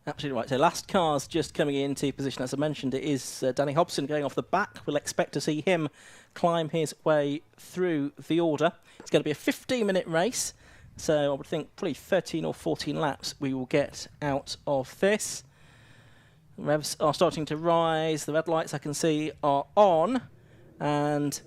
Absolutely right. So last car's just coming into position. As I mentioned, it is Danny Hobson going off the back. We'll expect to see him climb his way through the order. It's going to be a 15-minute race. So I would think probably 13 or 14 laps we will get out of this. The revs are starting to rise. The red lights I can see are on. And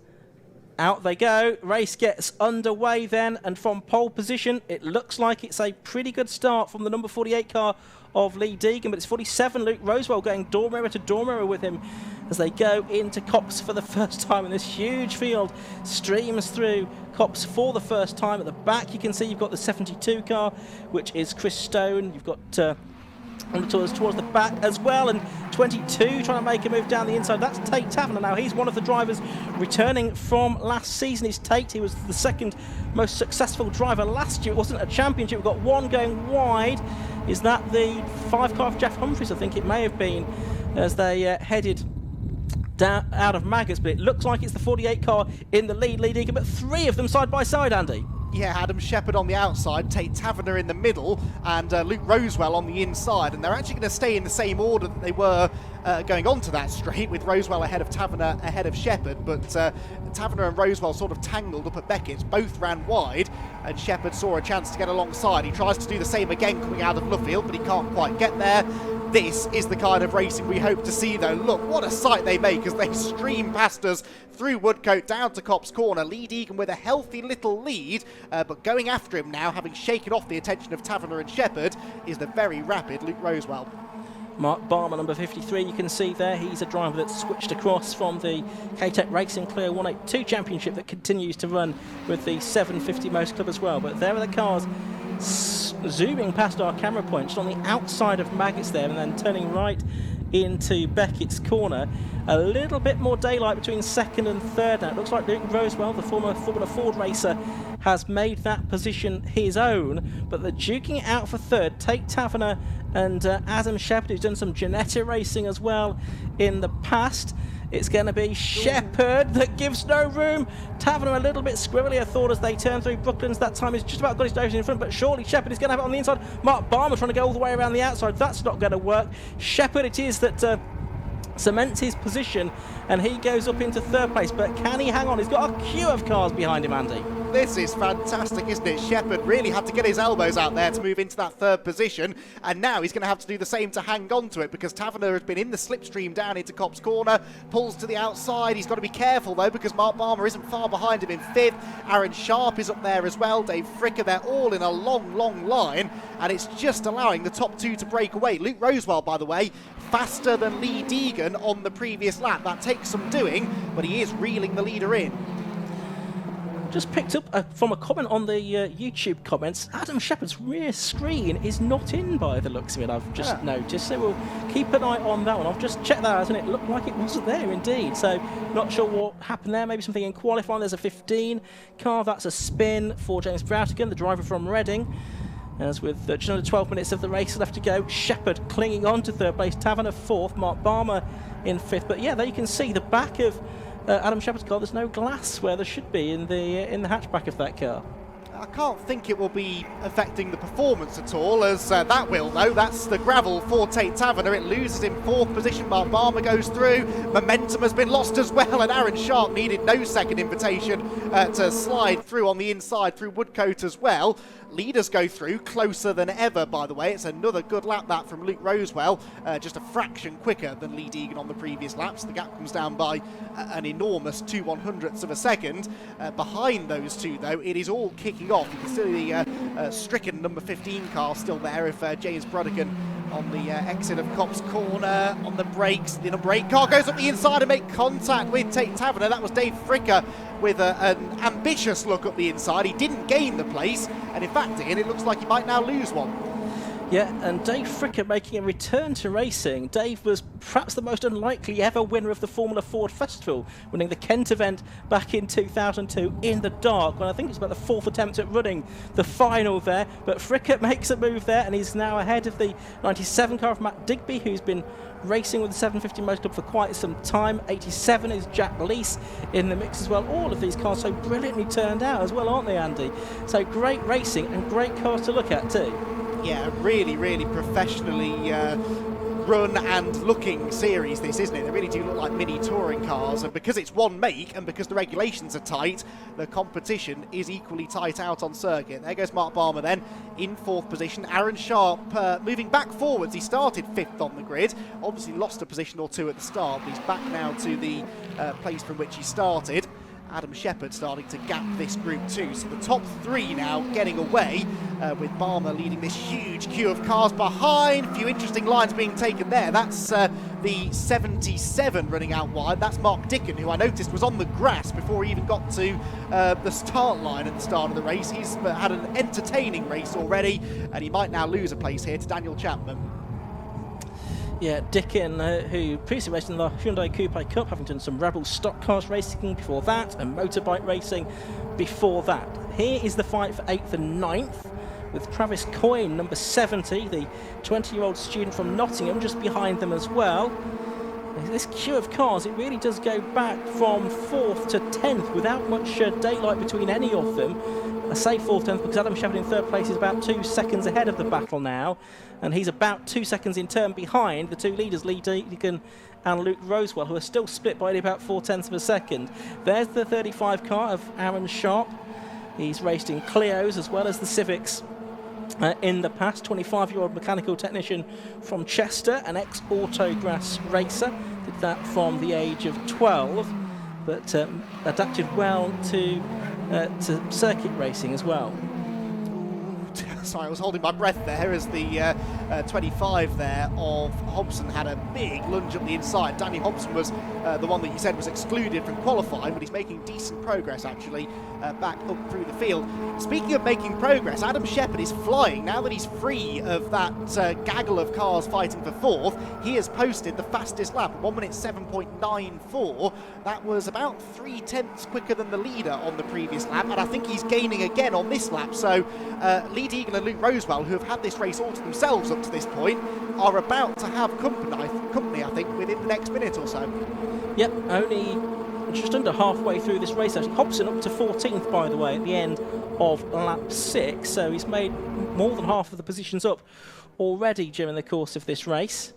out they go. Race gets underway then. And from pole position, it looks like it's a pretty good start from the number 48 car of Lee Deegan. But it's 47 Luke Rosewell going door mirror to door mirror with him as they go into Copse for the first time. And this huge field streams through Copse for the first time. At the back you can see you've got the 72 car, which is Chris Stone. You've got towards the back as well, and 22 trying to make a move down the inside. That's Tate Taverner now. He's one of the drivers returning from last season. He's Tate. He was the second most successful driver last year. It wasn't a championship. We've got one going wide. Is that the 5 car of Jeff Humphries? I think it may have been, as they headed down out of Maggots, but it looks like it's the 48 car in the lead, Egan, but 3 of them side by side, Andy. Yeah, Adam Shepherd on the outside, Tate Taverner in the middle, and Luke Rosewell on the inside. And they're actually going to stay in the same order that they were going on to that straight, with Rosewell ahead of Taverner, ahead of Shepherd. But Taverner and Rosewell sort of tangled up at Beckett's, both ran wide, and Shepherd saw a chance to get alongside. He tries to do the same again coming out of Luffield, but he can't quite get there. This is the kind of racing we hope to see, though. Look, what a sight they make as they stream past us through Woodcote down to Copse Corner. Lee Deegan with a healthy little lead, but going after him now, having shaken off the attention of Taverner and Shepherd, is the very rapid Luke Rosewell. Mark Barmer, number 53, you can see there, he's a driver that's switched across from the K-Tech Racing Clear 182 Championship that continues to run with the 750 Most Club as well. But there are the cars zooming past our camera point, just on the outside of Maggots there, and then turning right into Beckett's Corner. A little bit more daylight between second and third now. It looks like Luke Rosewell, the former Formula Ford racer, has made that position his own, but they're duking it out for third. Tate Taverner and Adam Shepherd, who's done some Ginetta racing as well in the past. It's going to be Shepherd that gives no room. Taverner a little bit squirrely, I thought, as they turn through Brooklands. That time he's just about got his nose in front, but surely Shepherd is going to have it on the inside. Mark Barmer trying to go all the way around the outside. That's not going to work. Shepherd it is that cements his position, and he goes up into third place. But can he hang on? He's got a queue of cars behind him, Andy. This is fantastic, isn't it? Shepherd really had to get his elbows out there to move into that third position, and now he's going to have to do the same to hang on to it, because Taverner has been in the slipstream down into Copse Corner, pulls to the outside. He's got to be careful though, because Mark Barmer isn't far behind him in fifth. Aaron Sharp is up there as well, Dave Fricker. They're all in a long line, and it's just allowing the top 2 to break away. Luke Rosewell, by the way, faster than Lee Deegan on the previous lap. That takes some doing, but he is reeling the leader in. Just picked up from a comment on the YouTube comments, Adam Shepherd's rear screen is not in by the looks of it, I've just noticed, so we'll keep an eye on that one. I've just checked that out and it looked like it wasn't there indeed, so not sure what happened there. Maybe something in qualifying. There's a 15 car, that's a spin for James Broutigan, the driver from Reading. As with just under 12 minutes of the race left to go, Shepherd clinging on to third place, Taverner fourth, Mark Barmer in fifth. But yeah, there you can see the back of Adam Shepherd's car. There's no glass where there should be in the hatchback of that car. I can't think it will be affecting the performance at all, as that will, though. That's the gravel for Tate Taverner. It loses in fourth position. Mark Barmer goes through. Momentum has been lost as well, and Aaron Sharp needed no second invitation to slide through on the inside through Woodcote as well. Leaders go through closer than ever, by the way. It's another good lap that from Luke Rosewell, just a fraction quicker than Lee Deegan on the previous laps. The gap comes down by an enormous 2/100ths of a second. Behind those two, though, it is all kicking off. You can see the stricken number 15 car still there if James Broutigan on the exit of Copse Corner on the brakes. The brake car goes up the inside and make contact with Tate Taverner. That was Dave Fricker with an ambitious look up the inside. He didn't gain the place, and in fact, Ian, it looks like he might now lose one. Yeah, and Dave Fricker making a return to racing. Dave was perhaps the most unlikely ever winner of the Formula Ford Festival, winning the Kent event back in 2002 in the dark, when I think it's about the 4th attempt at running the final there. But Fricker makes a move there, and he's now ahead of the 97 car of Matt Digby, who's been racing with the 750 Most Club for quite some time. 87 is Jack Leese in the mix as well. All of these cars so brilliantly turned out as well, aren't they, Andy? So great racing and great cars to look at too. Yeah, a really, really professionally run and looking series this, isn't it? They really do look like mini touring cars, and because it's one make and because the regulations are tight, the competition is equally tight out on circuit. There goes Mark Balmer then in 4th position. Aaron Sharp moving back forwards. He started 5th on the grid, obviously lost a position or 2 at the start, but he's back now to the place from which he started. Adam Shepherd starting to gap this group too. So the top 3 now getting away, with Balmer leading this huge queue of cars behind. A few interesting lines being taken there. That's the 77 running out wide. That's Mark Dickon, who I noticed was on the grass before he even got to the start line at the start of the race. He's had an entertaining race already, and he might now lose a place here to Daniel Chapman. Yeah, Dickon, who previously raced in the Hyundai Coupe Cup, having done some Rebel stock cars racing before that, and motorbike racing before that. Here is the fight for 8th and 9th, with Travis Coyne, number 70, the 20-year-old student from Nottingham, just behind them as well. This queue of cars, it really does go back from 4th to 10th without much daylight between any of them. I say 4th, 10th because Adam Shepherd in 3rd place is about 2 seconds ahead of the battle now, and he's about 2 seconds in turn behind the 2 leaders, Lee Deegan and Luke Rosewell, who are still split by only about 0.4 of a second. There's the 35 car of Aaron Sharp. He's raced in Clios as well as the Civics in the past. 25-year-old mechanical technician from Chester, an ex-autograss racer. Did that from the age of 12, but adapted well to circuit racing as well. Sorry, I was holding my breath there as the 25 there of Hobson had a big lunge up the inside. Danny Hobson was the one that you said was excluded from qualifying, but he's making decent progress actually back up through the field. Speaking of making progress, Adam Shepherd is flying now that he's free of that gaggle of cars fighting for 4th. He has posted the fastest lap, 1 minute 7.94. That was about 0.3 quicker than the leader on the previous lap, and I think he's gaining again on this lap. So Lee Deegan and Luke Rosewell, who have had this race all to themselves up to this point, are about to have company, I think, within the next minute or so. Yep, only just under halfway through this race. Hobson up to 14th, by the way, at the end of lap 6, so he's made more than half of the positions up already during the course of this race.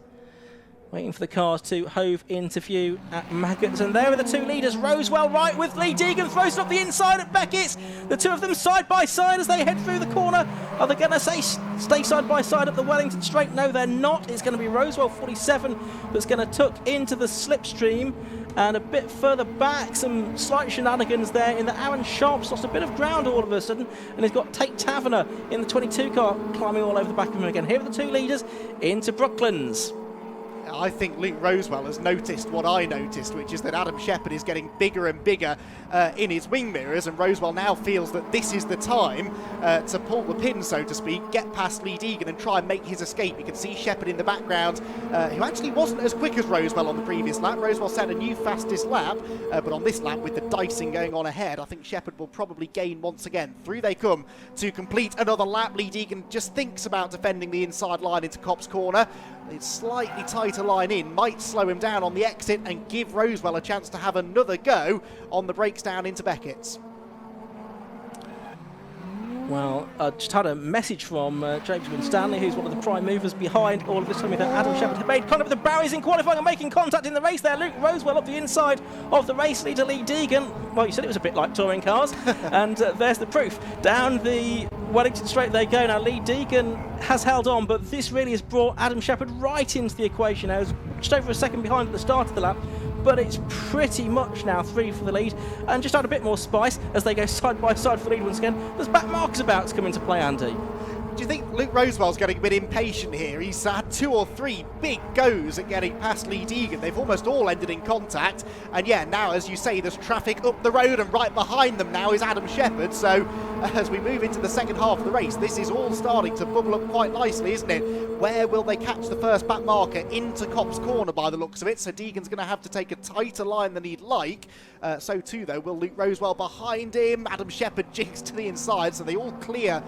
Waiting for the cars to hove into view at Maggots, and there are the 2 leaders. Rosewell right with Lee Deegan, throws it up the inside at Beckett's. The 2 of them side by side as they head through the corner. Are they going to stay side by side up the Wellington Straight? No, they're not. It's going to be Rosewell 47 that's going to tuck into the slipstream, and a bit further back, some slight shenanigans there in that Aaron Sharp's lost a bit of ground all of a sudden, and he's got Tate Taverner in the 22 car climbing all over the back of him again. Here are the 2 leaders into Brooklands. I think Luke Rosewell has noticed what I noticed, which is that Adam Shepherd is getting bigger and bigger in his wing mirrors, and Rosewell now feels that this is the time to pull the pin, so to speak, get past Lee Deegan and try and make his escape. You can see Shepherd in the background, who actually wasn't as quick as Rosewell on the previous lap. Rosewell set a new fastest lap, but on this lap, with the dicing going on ahead, I think Shepherd will probably gain once again. Through they come to complete another lap. Lee Deegan just thinks about defending the inside line into Copse Corner. It's slightly tighter line in, might slow him down on the exit and give Rosewell a chance to have another go on the breaks down into Beckett's. Well, I just had a message from James Winstanley, who's one of the prime movers behind all of this, telling me that Adam Shepherd had made contact with the barriers in qualifying and making contact in the race there. Luke Rosewell up the inside of the race leader, Lee Deegan. Well, you said it was a bit like touring cars, and there's the proof. Down the Wellington Straight they go now. Lee Deegan has held on, but this really has brought Adam Shepherd right into the equation now. He's just over a second behind at the start of the lap, but it's pretty much now 3 for the lead, and just add a bit more spice as they go side by side for the lead once again. There's back markers about to come into play, Andy. Do you think Luke Rosewell's getting a bit impatient here? He's had 2 or 3 big goes at getting past Lee Deegan. They've almost all ended in contact. And yeah, now, as you say, there's traffic up the road, and right behind them now is Adam Shepherd. So as we move into the second half of the race, this is all starting to bubble up quite nicely, isn't it? Where will they catch the first back marker? Into Copse Corner by the looks of it. So Deegan's going to have to take a tighter line than he'd like. So too, though, will Luke Rosewell behind him. Adam Shepherd jinks to the inside, so they all clear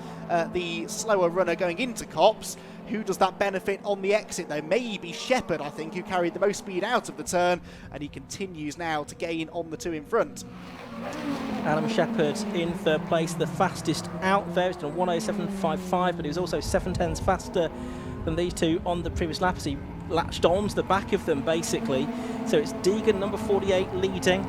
the slower runner going into Copse. Who does that benefit on the exit, though? Maybe Shepherd, I think, who carried the most speed out of the turn, and he continues now to gain on the 2 in front. Adam Shepherd in third place, the fastest out there. He's done 1:07.55, but he was also 7/10 faster than these two on the previous lap as he latched on to the back of them, basically. So it's Deegan, number 48, leading.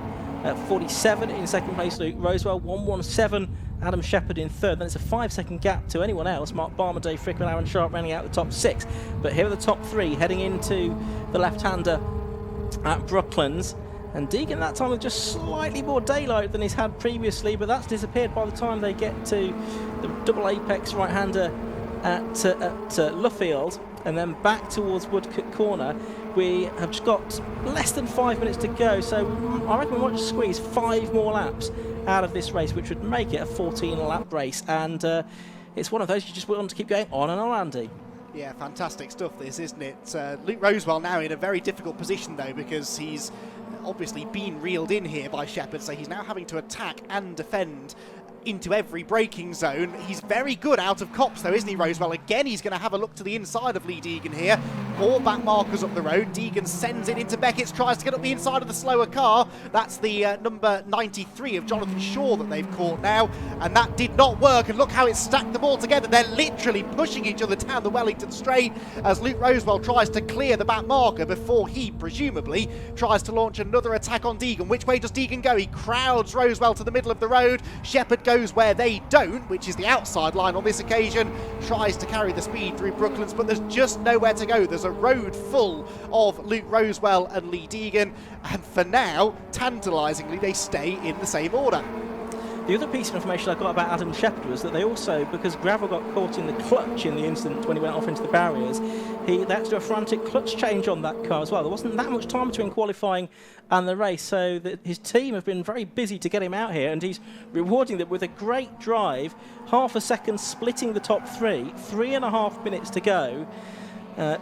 47 in second place, Luke Rosewell. 1:17, Adam Shepherd in third. Then it's a 5-second gap to anyone else. Mark Barmer, Dave Frick and Aaron Sharp rounding out the top 6. But here are the top 3 heading into the left-hander at Brooklands. And Deegan that time with just slightly more daylight than he's had previously, but that's disappeared by the time they get to the double apex right-hander at Luffield, and then back towards Woodcote Corner. We have just got less than 5 minutes to go, so I reckon we might just squeeze 5 more laps out of this race, which would make it a 14-lap race. And it's one of those you just want to keep going on and on, Andy. Yeah, fantastic stuff this, isn't it? Luke Rosewell now in a very difficult position, though, because he's obviously been reeled in here by Shepherd, so he's now having to attack and defend into every braking zone. He's very good out of cops though, isn't he, Rosewell? Again, he's going to have a look to the inside of Lee Deegan here. More back markers up the road. Deegan sends it into Beckett's, tries to get up the inside of the slower car. That's the number 93 of Jonathan Shaw that they've caught now, and that did not work. And look how it's stacked them all together. They're literally pushing each other down the Wellington straight as Luke Rosewell tries to clear the back marker before he presumably tries to launch another attack on Deegan. Which way does Deegan go? He crowds Rosewell to the middle of the road. Shepherd goes where they don't, which is the outside line on this occasion, tries to carry the speed through Brooklands, but there's just nowhere to go. There's a road full of Luke Rosewell and Lee Deegan, and for now, tantalisingly, they stay in the same order. The other piece of information I got about Adam Shepherd was that they also, because Gravel got caught in the clutch in the incident when he went off into the barriers, they had to do a frantic clutch change on that car as well. There wasn't that much time between qualifying and the race, so his team have been very busy to get him out here, and he's rewarding them with a great drive, half a second splitting the top 3, 3.5 minutes to go.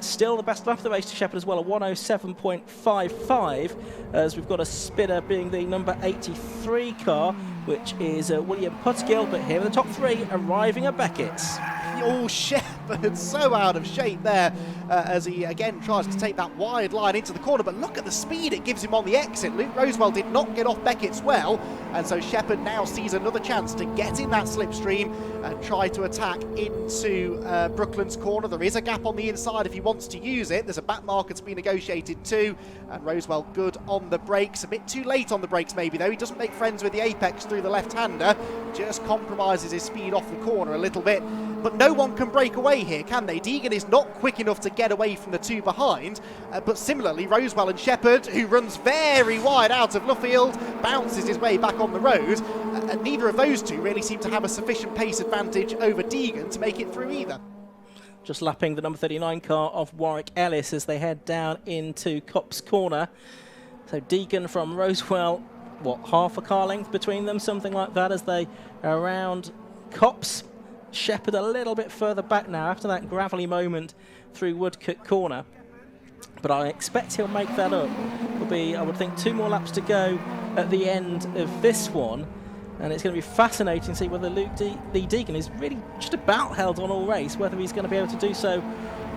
Still the best lap of the race to Shepherd as well, a 1:07.55, as we've got a spinner being the number 83 car, which is William Putgill. But here are the top 3 arriving at Beckett's. Oh, Shepherd so out of shape there as he again tries to take that wide line into the corner, but look at the speed it gives him on the exit. Luke Rosewell did not get off Beckett's well, and so Shepherd now sees another chance to get in that slipstream and try to attack into Brooklands Corner. There is a gap on the inside if he wants to use it. There's a back marker to be negotiated too, and Rosewell good on the brakes. A bit too late on the brakes maybe though. He doesn't make friends with the apex through the left-hander, just compromises his speed off the corner a little bit. But no one can break away here, can they? Deegan is not quick enough to get away from the 2 behind, but similarly Rosewell and Shepherd, who runs very wide out of Luffield, bounces his way back on the road, and neither of those two really seem to have a sufficient pace advantage over Deegan to make it through either. Just lapping the number 39 car of Warwick Ellis as they head down into Copse Corner. So Deegan from Rosewell, what, half a car length between them, something like that, as they are around Copse. Shepherd a little bit further back now after that gravelly moment through Woodcote Corner, but I expect he'll make that up. There'll be, I would think, 2 more laps to go at the end of this one, and it's going to be fascinating to see whether Lee Deegan is really just about held on all race, whether he's going to be able to do so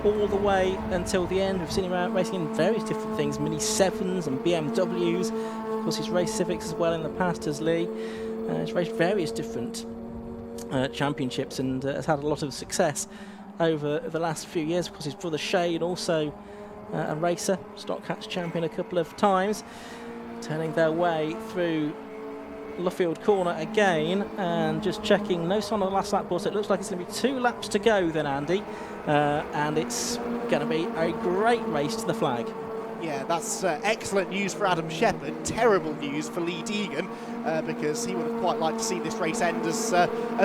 all the way until the end. We've seen him out racing in various different things, Mini 7s and BMWs. Of course, he's raced Civics as well in the past as Lee. He's raced various different championships and has had a lot of success over the last few years. Of course, his brother Shane also a racer, stock catch champion a couple of times, turning their way through Luffield Corner again, and just checking, no sign on the last lap board, so it looks like it's going to be 2 laps to go then, Andy, and it's going to be a great race to the flag. Yeah, that's excellent news for Adam Shepherd, terrible news for Lee Deegan, because he would have quite liked to see this race end as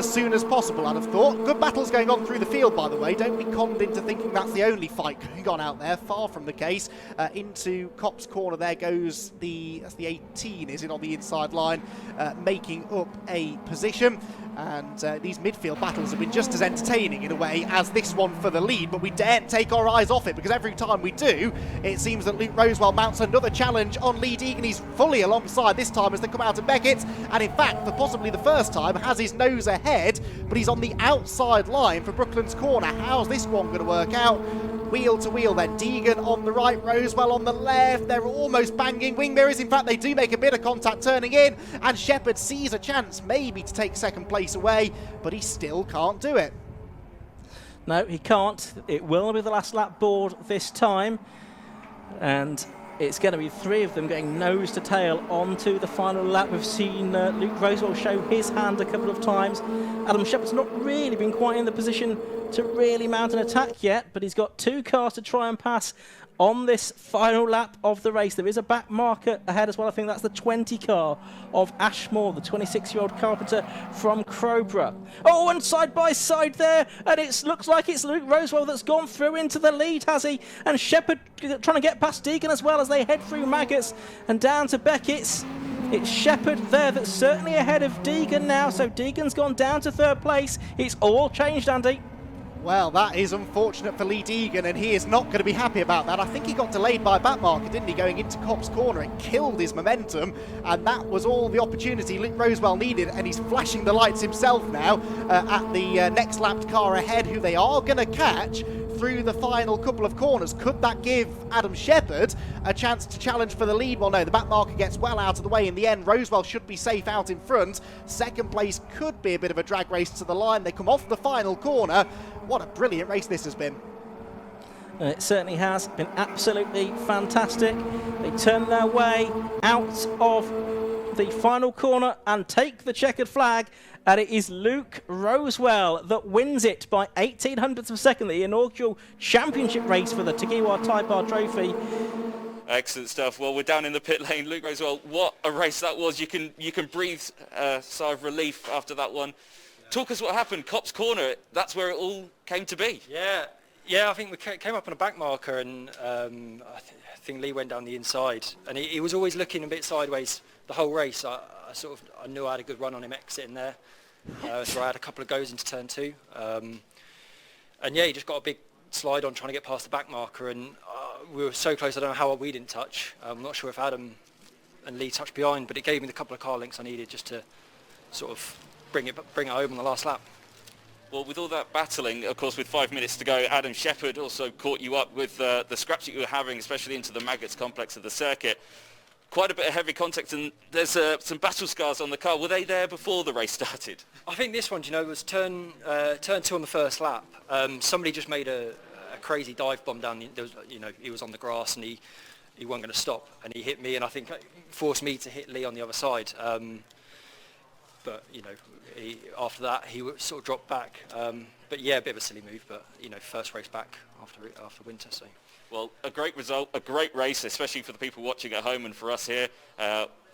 soon as possible, I'd have thought. Good battles going on through the field, by the way. Don't be conned into thinking that's the only fight going on out there. Far from the case. Into Copse Corner there goes that's the 18, is it, on the inside line, making up a position. And these midfield battles have been just as entertaining in a way as this one for the lead, but we daren't take our eyes off it, because every time we do, it seems that Luke Rosewell mounts another challenge on Lee Deegan. He's fully alongside this time as they come out of Beckett's, and in fact, for possibly the first time, has his nose ahead, but he's on the outside line for Brooklands Corner. How's this one going to work out? wheel to wheel then. Deegan on the right, Rosewell on the left. They're almost banging wing mirrors. In fact, they do make a bit of contact turning in, and Shepherd sees a chance maybe to take second place away, but he still can't do it. No, he can't. It will be the last lap board this time, and it's going to be three of them getting nose to tail onto the final lap. We've seen Luke Rosewell show his hand a couple of times. Adam Shepherd's not really been quite in the position to really mount an attack yet, but he's got two cars to try and pass on this final lap of the race. There is a back marker ahead as well. I think that's the 20 car of Ashmore, the 26-year-old carpenter from Crowborough. Oh, and side by side there, and it looks like it's Luke Rosewell that's gone through into the lead, has he? And Shepherd trying to get past Deegan as well as they head through Maggots and down to Beckett's. It's Shepherd there that's certainly ahead of Deegan now, so Deegan's gone down to third place. It's all changed, Andy. Well, that is unfortunate for Lee Deegan, and he is not going to be happy about that. I think he got delayed by a back marker, didn't he, going into Cobb's corner. It killed his momentum, and that was all the opportunity Luke Rosewell needed, and he's flashing the lights himself now at the next lapped car ahead, who they are going to catch through the final couple of corners. Could that give Adam Shepherd a chance to challenge for the lead? Well, no, the back marker gets well out of the way in the end. Rosewell should be safe out in front. Second place could be a bit of a drag race to the line. They come off the final corner. What a brilliant race this has been. It certainly has been absolutely fantastic. They turn their way out of the final corner and take the checkered flag, and it is Luke Rosewell that wins it by 1800ths of a second, the inaugural championship race for the TEGIWA Type R Trophy. Excellent stuff. Well, we're down in the pit lane. Luke Rosewell, what a race that was. You can breathe a sigh of relief after that one. Talk us what happened. Cobb's corner, that's where it all came to be. Yeah, I think we came up on a back marker, and I think Lee went down the inside, and he was always looking a bit sideways the whole race. I knew I had a good run on him exiting there, so I had a couple of goes into turn two, and yeah, he just got a big slide on trying to get past the back marker, and we were so close. I don't know how we didn't touch. I'm not sure if Adam and Lee touched behind, but it gave me the couple of car lengths I needed just to sort of bring it home on the last lap. Well, with all that battling, of course, with 5 minutes to go, Adam Shepherd also caught you up with the scraps that you were having, especially into the Maggots complex of the circuit. Quite a bit of heavy contact, and there's some battle scars on the car. Were they there before the race started? I think this one, was turn two on the first lap. Somebody just made a crazy dive bomb down. He was on the grass, and he wasn't going to stop, and he hit me, and I think forced me to hit Lee on the other side. But after that he sort of dropped back. But yeah, a bit of a silly move. But first race back after winter. So. Well, a great result, a great race, especially for the people watching at home and for us here.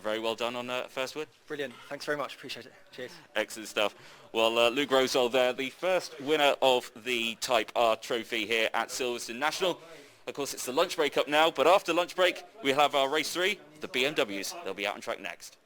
Very well done on first win. Brilliant. Thanks very much. Appreciate it. Cheers. Excellent stuff. Well, Luke Rosewell there, the first winner of the Type R Trophy here at Silverstone National. Of course, it's the lunch break up now, but after lunch break, we'll have our race 3, the BMWs. They'll be out on track next.